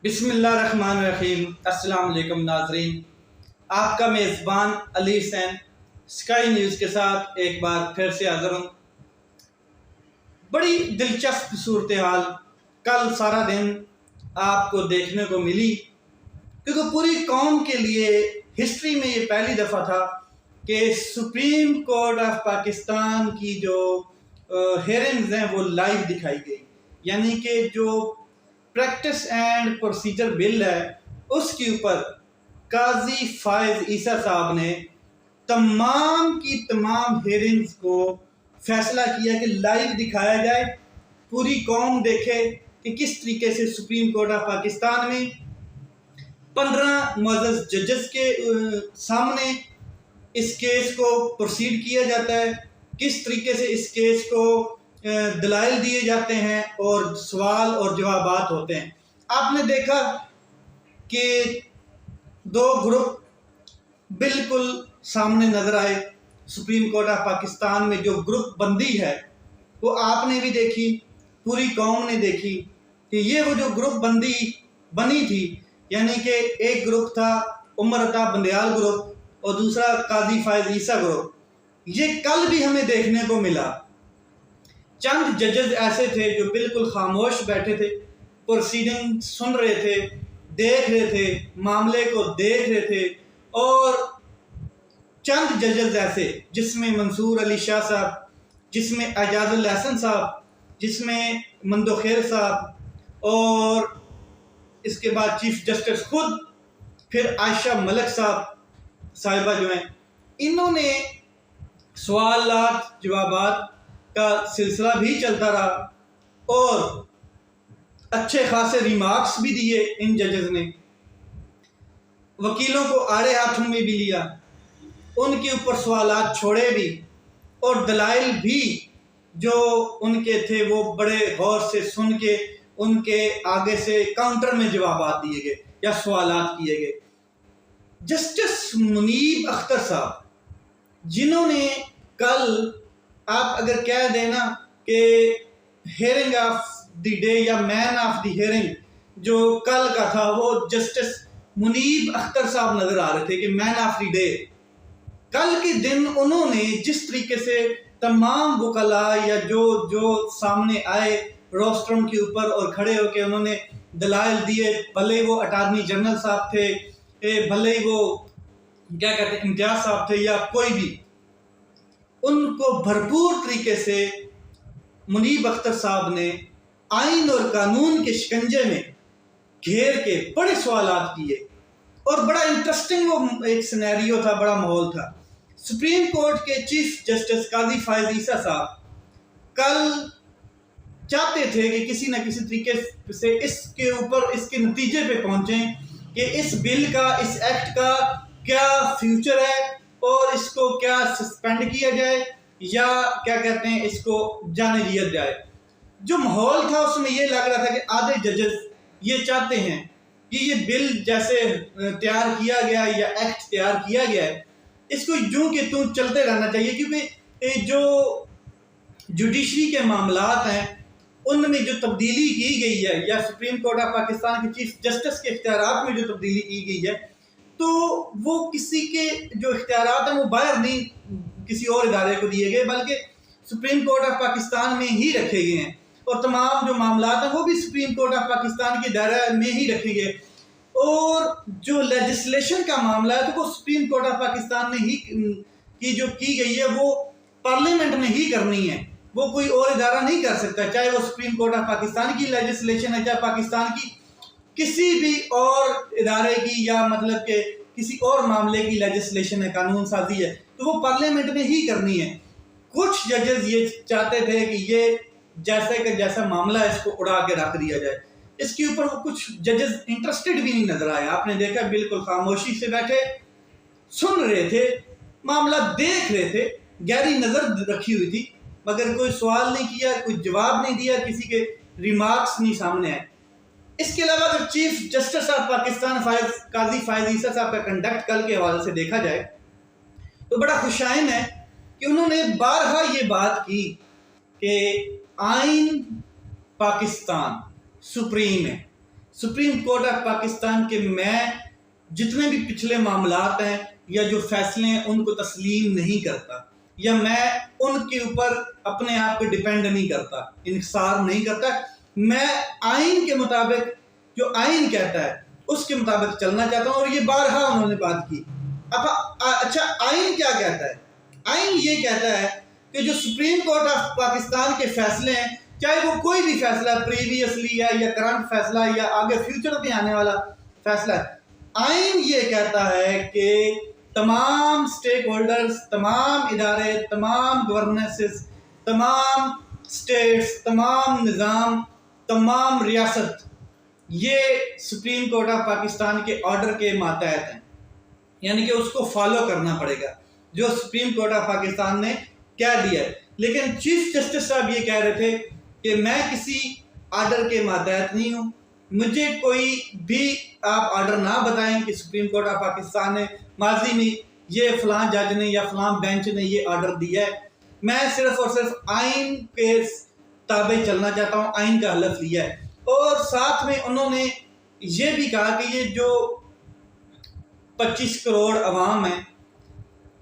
بسم اللہ الرحمن الرحیم۔ السلام علیکم ناظرین، آپ کا میزبان علی حسین اسکائی نیوز کے ساتھ ایک بار پھر سے حاضر ہوں۔ بڑی دلچسپ صورتحال کل سارا دن آپ کو دیکھنے کو ملی، کیونکہ پوری قوم کے لیے ہسٹری میں یہ پہلی دفعہ تھا کہ سپریم کورٹ آف پاکستان کی جو ہیئرنگز ہیں وہ لائیو دکھائی گئی، یعنی کہ جو پریکٹس اینڈ پروسیجر بل ہے اس کے اوپر قاضی فائز عیسیٰ صاحب نے تمام کی تمام ہیئرنگز کو فیصلہ کیا کہ لائیو دکھایا جائے، پوری قوم دیکھے کہ کس طریقے سے سپریم کورٹ آف پاکستان میں 15 معزز ججز کے سامنے اس کیس کو پروسیڈ کیا جاتا ہے، کس طریقے سے اس کیس کو دلائل دیے جاتے ہیں اور سوال اور جوابات ہوتے ہیں۔ آپ نے دیکھا کہ دو گروپ بالکل سامنے نظر آئے سپریم کورٹ آف پاکستان میں۔ جو گروپ بندی ہے وہ آپ نے بھی دیکھی، پوری قوم نے دیکھی کہ یہ وہ جو گروپ بندی بنی تھی، یعنی کہ ایک گروپ تھا عمر عطا بندیال گروپ اور دوسرا قاضی فائز عیسیٰ گروپ، یہ کل بھی ہمیں دیکھنے کو ملا۔ چند ججز ایسے تھے جو بالکل خاموش بیٹھے تھے، پروسیڈنگ سن رہے تھے، دیکھ رہے تھے، معاملے کو دیکھ رہے تھے، اور چند ججز ایسے جس میں منصور علی شاہ صاحب، جس میں اعجاز الحسن صاحب، جس میں مندو خیر صاحب، اور اس کے بعد چیف جسٹس خود پھر عائشہ ملک صاحبہ جو ہیں، انہوں نے سوالات جوابات کا سلسلہ بھی چلتا رہا اور اچھے خاصے ریمارکس بھی دیے ان ججز نے، وکیلوں کو آڑے ہاتھوں میں بھی لیا، ان کے اوپر سوالات چھوڑے بھی، اور دلائل بھی جو ان کے تھے وہ بڑے غور سے سن کے ان کے آگے سے کاؤنٹر میں جوابات دیے گئے یا سوالات کیے گئے۔ جسٹس منیب اختر صاحب، جنہوں نے کل آپ اگر کہہ دینا کہ ہیئرنگ آف دی ڈے یا مین آف دی ہیئرنگ جو کل کا تھا، وہ جسٹس منیب اختر صاحب نظر آ رہے تھے کہ مین آف دی ڈے۔ کل کے دن انہوں نے جس طریقے سے تمام وکلاء یا جو سامنے آئے روسٹرم کے اوپر اور کھڑے ہو کے انہوں نے دلائل دیے، بھلے وہ اٹارنی جنرل صاحب تھے، بھلے وہ کیا کہتے ہیں امتیاز صاحب تھے یا کوئی بھی، ان کو بھرپور طریقے سے منیب اختر صاحب نے آئین اور قانون کے شکنجے میں گھیر کے بڑے سوالات کیے، اور بڑا انٹرسٹنگ وہ ایک سینیریو تھا، بڑا ماحول تھا۔ سپریم کورٹ کے چیف جسٹس قاضی فائز عیسیٰ صاحب کل چاہتے تھے کہ کسی نہ کسی طریقے سے اس کے اوپر اس کے نتیجے پہ پہنچیں کہ اس بل کا، اس ایکٹ کا کیا فیوچر ہے، اور اس کو کیا سسپینڈ کیا جائے یا کیا کہتے ہیں اس کو جانے دیا جائے۔ جو ماحول تھا اس میں یہ لگ رہا تھا کہ آدھے ججز یہ چاہتے ہیں کہ یہ بل جیسے تیار کیا گیا یا ایکٹ تیار کیا گیا ہے اس کو یوں کہ توں چلتے رہنا چاہیے، کیونکہ جو جوڈیشری کے معاملات ہیں ان میں جو تبدیلی کی گئی ہے یا سپریم کورٹ آف پاکستان کے چیف جسٹس کے اختیارات میں جو تبدیلی کی گئی ہے، تو وہ کسی کے جو اختیارات ہیں وہ باہر نہیں کسی اور ادارے کو دیے گئے، بلکہ سپریم کورٹ آف پاکستان میں ہی رکھے گئے ہیں، اور تمام جو معاملات ہیں وہ بھی سپریم کورٹ آف پاکستان کے دائرہ میں ہی رکھے گئے، اور جو لیجسلیشن کا معاملہ ہے تو وہ سپریم کورٹ آف پاکستان نے ہی کی گئی ہے، وہ پارلیمنٹ نے ہی کرنی ہے، وہ کوئی اور ادارہ نہیں کر سکتا، چاہے وہ سپریم کورٹ آف پاکستان کی لیجسلیشن ہے، چاہے پاکستان کی کسی بھی اور ادارے کی یا مطلب کہ کسی اور معاملے کی لیجسلیشن ہے، قانون سازی ہے، تو وہ پارلیمنٹ نے ہی کرنی ہے۔ کچھ ججز یہ چاہتے تھے کہ یہ جیسے کہ جیسا معاملہ ہے اس کو اڑا کے رکھ دیا جائے، اس کے اوپر وہ کچھ ججز انٹرسٹڈ بھی نہیں نظر آئے۔ آپ نے دیکھا بالکل خاموشی سے بیٹھے سن رہے تھے، معاملہ دیکھ رہے تھے، گہری نظر رکھی ہوئی تھی، مگر کوئی سوال نہیں کیا، کوئی جواب نہیں دیا، کسی کے ریمارکس نہیں سامنے آئے۔ اس کے علاوہ اگر چیف جسٹس آف پاکستان قاضی فائز عیسیٰ صاحب کا کنڈکٹ کل کے حوالے سے دیکھا جائے تو بڑا خوشائن ہے کہ انہوں نے بارہا یہ بات کی کہ آئین پاکستان سپریم ہے، سپریم کورٹ آف پاکستان کے میں جتنے بھی پچھلے معاملات ہیں یا جو فیصلے ہیں ان کو تسلیم نہیں کرتا، یا میں ان کے اوپر اپنے آپ کو ڈیپینڈ نہیں کرتا، انحصار نہیں کرتا۔ میں آئین کے مطابق، جو آئین کہتا ہے اس کے مطابق چلنا چاہتا ہوں، اور یہ بارہا انہوں نے بات کی۔ اب اچھا، آئین کیا کہتا ہے؟ آئین یہ کہتا ہے کہ جو سپریم کورٹ آف پاکستان کے فیصلے ہیں، چاہے وہ کوئی بھی فیصلہ پریویسلی ہے یا کرنٹ فیصلہ یا آگے فیوچر میں آنے والا فیصلہ ہے، آئین یہ کہتا ہے کہ تمام سٹیک ہولڈرز، تمام ادارے، تمام گورننسز، تمام سٹیٹس، تمام نظام، تمام ریاست یہ سپریم کورٹ آف پاکستان کے آرڈر کے ماتحت ہیں، یعنی کہ اس کو فالو کرنا پڑے گا جو سپریم کورٹ آف پاکستان نے کہہ دیا ہے۔ لیکن چیف جسٹس صاحب یہ کہہ رہے تھے کہ میں کسی آرڈر کے ماتحت نہیں ہوں، مجھے کوئی بھی آپ آرڈر نہ بتائیں کہ سپریم کورٹ آف پاکستان نے ماضی میں یہ فلاں جج نے یا فلاں بینچ نے یہ آرڈر دیا ہے، میں صرف اور صرف آئین کے تابع چلنا چاہتا ہوں، آئین کا حلف لیا ہے۔ اور ساتھ میں انہوں نے یہ بھی کہا کہ یہ جو 25 کروڑ عوام ہیں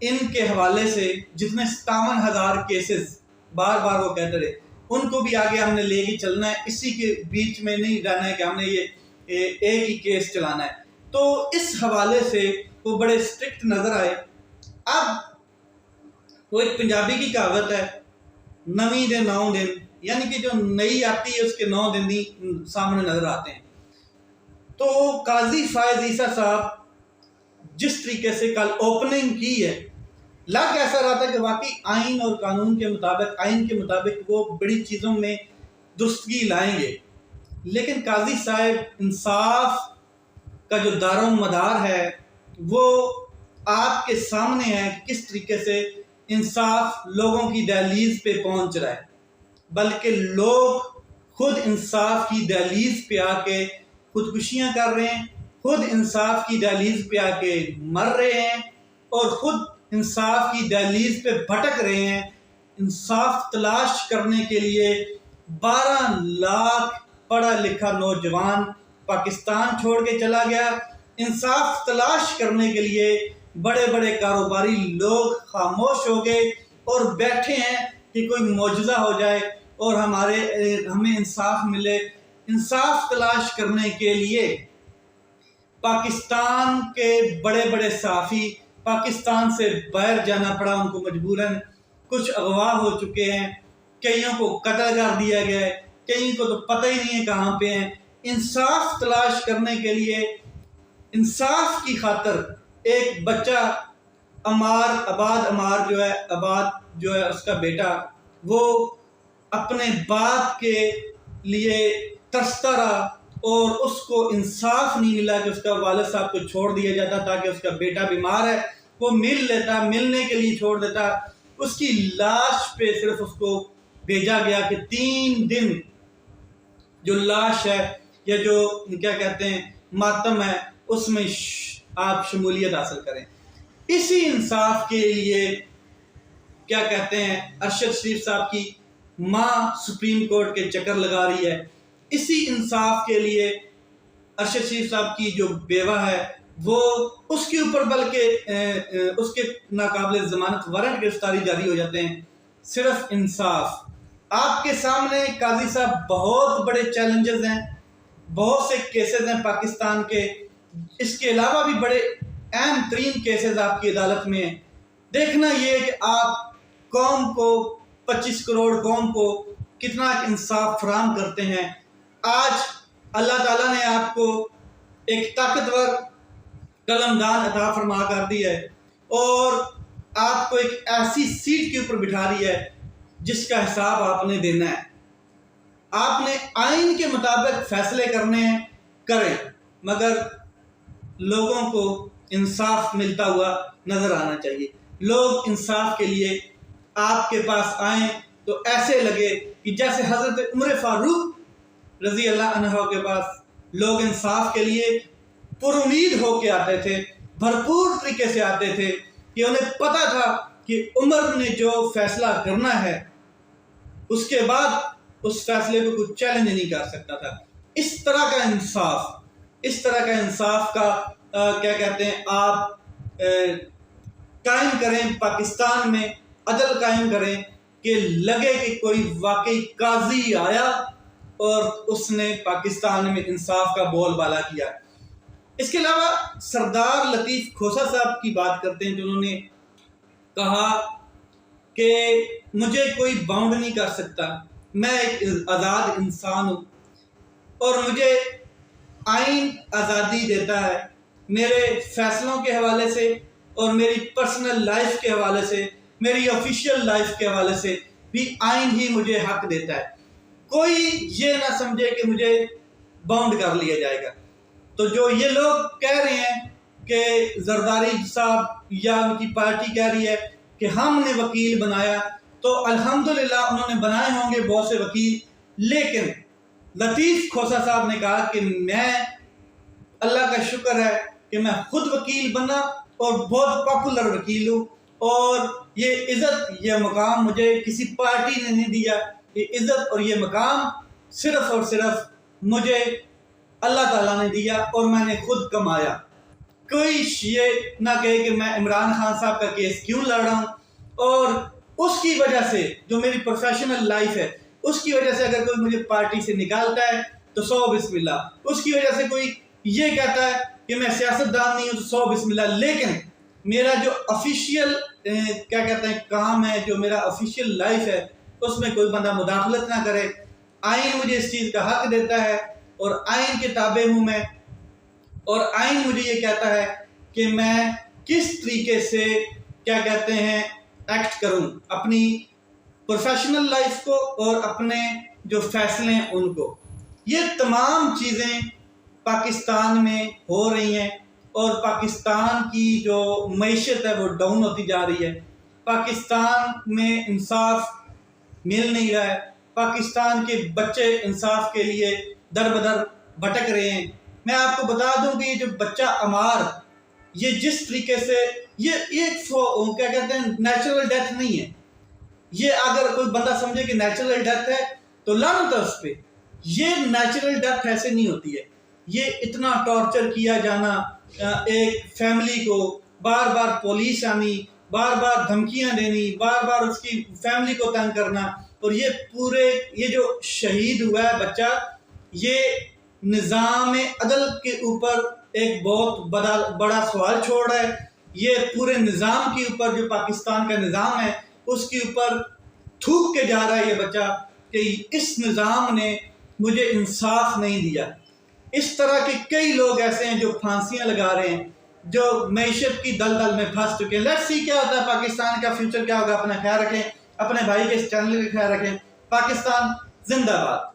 ان کے حوالے سے جتنے 57,000 کیسز بار بار وہ کہتے رہے، ان کو بھی آگے ہم نے لے کے چلنا ہے، اسی کے بیچ میں نہیں رہنا ہے کہ ہم نے یہ ایک ہی کیس چلانا ہے۔ تو اس حوالے سے وہ بڑے اسٹرکٹ نظر آئے۔ اب وہ ایک پنجابی کی کہاوت ہے، نویں دے 9 دن، یعنی کہ جو نئی آتی ہے اس کے 9 دن ہی سامنے نظر آتے ہیں۔ تو قاضی فائز عیسیٰ صاحب جس طریقے سے کل اوپننگ کی ہے، لگ ایسا رہا تھا کہ واقعی آئین اور قانون کے مطابق، آئین کے مطابق وہ بڑی چیزوں میں درستگی لائیں گے، لیکن قاضی صاحب انصاف کا جو دار و مدار ہے وہ آپ کے سامنے ہے کہ کس طریقے سے انصاف لوگوں کی دہلیز پہ پہنچ رہا ہے، بلکہ لوگ خود انصاف کی دہلیز پہ آ کے خودکشیاں کر رہے ہیں، خود انصاف کی دہلیز پہ آ کے مر رہے ہیں، اور خود انصاف کی دہلیز پہ بھٹک رہے ہیں۔ انصاف تلاش کرنے کے لیے 12 لاکھ پڑھا لکھا نوجوان پاکستان چھوڑ کے چلا گیا۔ انصاف تلاش کرنے کے لیے بڑے بڑے کاروباری لوگ خاموش ہو گئے اور بیٹھے ہیں کہ کوئی معجزہ ہو جائے اور ہمیں انصاف ملے۔ انصاف تلاش کرنے کے لیے پاکستان کے بڑے بڑے صحافی پاکستان سے باہر جانا پڑا ان کو مجبوراً، کچھ اغوا ہو چکے ہیں، کئیوں کو قتل کر دیا گیا ہے، کئیوں کو تو پتہ ہی نہیں ہے کہاں پہ ہیں۔ انصاف تلاش کرنے کے لیے، انصاف کی خاطر ایک بچہ عباد عمار جو ہے اس کا بیٹا، وہ اپنے باپ کے لیے ترستا رہا اور اس کو انصاف نہیں ملا کہ اس کا والد صاحب کو چھوڑ دیا جاتا تاکہ اس کا بیٹا بیمار ہے وہ ملنے کے لیے چھوڑ دیتا۔ اس کی لاش پہ صرف اس کو بھیجا گیا کہ 3 دن جو لاش ہے یا جو کیا کہتے ہیں ماتم ہے اس میں آپ شمولیت حاصل کریں۔ اسی انصاف کے لیے کیا کہتے ہیں ارشد شریف صاحب کی ماں سپریم کورٹ کے چکر لگا رہی ہے۔ اسی انصاف کے لیے ارشد شریف صاحب کی جو بیوہ ہے وہ اس کے اوپر بلکہ اس کے ناقابل ضمانت وارنٹ گرفتاری جاری ہو جاتے ہیں۔ صرف انصاف۔ آپ کے سامنے قاضی صاحب بہت بڑے چیلنجز ہیں، بہت سے کیسز ہیں پاکستان کے، اس کے علاوہ بھی بڑے اہم ترین کیسز آپ کی عدالت میں ہیں۔ دیکھنا یہ کہ آپ قوم کو 25 کروڑ قوم کو کتنا انصاف فراہم کرتے ہیں۔ آج اللہ تعالیٰ نے آپ کو ایک طاقتور قلمدان عطا فرما کر دی ہے اور آپ کو ایک ایسی سیٹ کے اوپر بٹھا رہی ہے جس کا حساب آپ نے دینا ہے۔ آپ نے آئین کے مطابق فیصلے کرنے ہیں، کریں، مگر لوگوں کو انصاف ملتا ہوا نظر آنا چاہیے۔ لوگ انصاف کے لیے آپ کے پاس آئیں تو ایسے لگے کہ جیسے حضرت عمر فاروق رضی اللہ عنہ کے پاس لوگ انصاف کے لیے پر امید ہو کے آتے تھے، بھرپور طریقے سے آتے تھے کہ انہیں پتہ تھا کہ عمر نے جو فیصلہ کرنا ہے اس کے بعد اس فیصلے کو کوئی چیلنج نہیں کر سکتا تھا۔ اس طرح کا انصاف کا کیا کہتے ہیں آپ قائم کریں، پاکستان میں عدل قائم کریں کہ لگے کہ کوئی واقعی قاضی آیا اور اس نے پاکستان میں انصاف کا بول بالا کیا۔ اس کے علاوہ سردار لطیف کھوسہ صاحب کی بات کرتے ہیں، جنہوں نے کہا کہ مجھے کوئی باؤنڈ نہیں کر سکتا، میں ایک آزاد انسان ہوں اور مجھے آئین آزادی دیتا ہے میرے فیصلوں کے حوالے سے اور میری پرسنل لائف کے حوالے سے، میری آفیشیل لائف کے حوالے سے بھی آئین ہی مجھے حق دیتا ہے۔ کوئی یہ نہ سمجھے کہ مجھے باؤنڈ کر لیا جائے گا۔ تو جو یہ لوگ کہہ رہے ہیں کہ زرداری صاحب یا ان کی پارٹی کہہ رہی ہے کہ ہم نے وکیل بنایا، تو الحمدللہ انہوں نے بنائے ہوں گے بہت سے وکیل، لیکن لطیف کھوسہ صاحب نے کہا کہ میں اللہ کا شکر ہے کہ میں خود وکیل بنا اور بہت پاپولر وکیل ہوں، اور یہ عزت، یہ مقام مجھے کسی پارٹی نے نہیں دیا، یہ عزت اور یہ مقام صرف اور صرف مجھے اللہ تعالیٰ نے دیا اور میں نے خود کمایا۔ کوئی یہ نہ کہے کہ میں عمران خان صاحب کا کیس کیوں لڑ رہا ہوں، اور اس کی وجہ سے جو میری پروفیشنل لائف ہے، اس کی وجہ سے اگر کوئی مجھے پارٹی سے نکالتا ہے تو 100 بسم اللہ، اس کی وجہ سے کوئی یہ کہتا ہے کہ میں سیاستدان نہیں ہوں تو 100 بسم اللہ، لیکن میرا جو آفیشیل کیا کہتے ہیں کام ہے، جو میرا آفیشیل لائف ہے، اس میں کوئی بندہ مداخلت نہ کرے۔ آئین مجھے اس چیز کا حق دیتا ہے اور آئین کے تابع ہوں میں، اور آئین مجھے یہ کہتا ہے کہ میں کس طریقے سے کیا کہتے ہیں ایکٹ کروں اپنی پروفیشنل لائف کو اور اپنے جو فیصلے ہیں ان کو۔ یہ تمام چیزیں پاکستان میں ہو رہی ہیں اور پاکستان کی جو معیشت ہے وہ ڈاؤن ہوتی جا رہی ہے، پاکستان میں انصاف مل نہیں رہا ہے، پاکستان کے بچے انصاف کے لیے در بدر بھٹک رہے ہیں۔ میں آپ کو بتا دوں کہ یہ جو بچہ عمار، یہ جس طریقے سے یہ ایک کیا کہتے ہیں نیچرل ڈیتھ نہیں ہے، یہ اگر کوئی بندہ سمجھے کہ نیچرل ڈیتھ ہے تو لعنت ہے اس پہ، یہ نیچرل ڈیتھ ایسے نہیں ہوتی ہے۔ یہ اتنا ٹارچر کیا جانا، ایک فیملی کو بار بار پولیس آنی، بار بار دھمکیاں دینی، بار بار اس کی فیملی کو تنگ کرنا، اور یہ جو شہید ہوا ہے بچہ، یہ نظام عدل کے اوپر ایک بہت بڑا سوال چھوڑ رہا ہے۔ یہ پورے نظام کے اوپر، جو پاکستان کا نظام ہے، اس کے اوپر تھوک کے جا رہا ہے یہ بچہ کہ اس نظام نے مجھے انصاف نہیں دیا۔ اس طرح کے کئی لوگ ایسے ہیں جو پھانسیاں لگا رہے ہیں، جو معیشت کی دلدل میں پھنس چکے ہیں۔ لیٹس سی کیا ہوتا ہے، پاکستان کا فیوچر کیا ہوگا۔ اپنا خیال رکھیں، اپنے بھائی کے اس چینل کا خیال رکھیں۔ پاکستان زندہ باد۔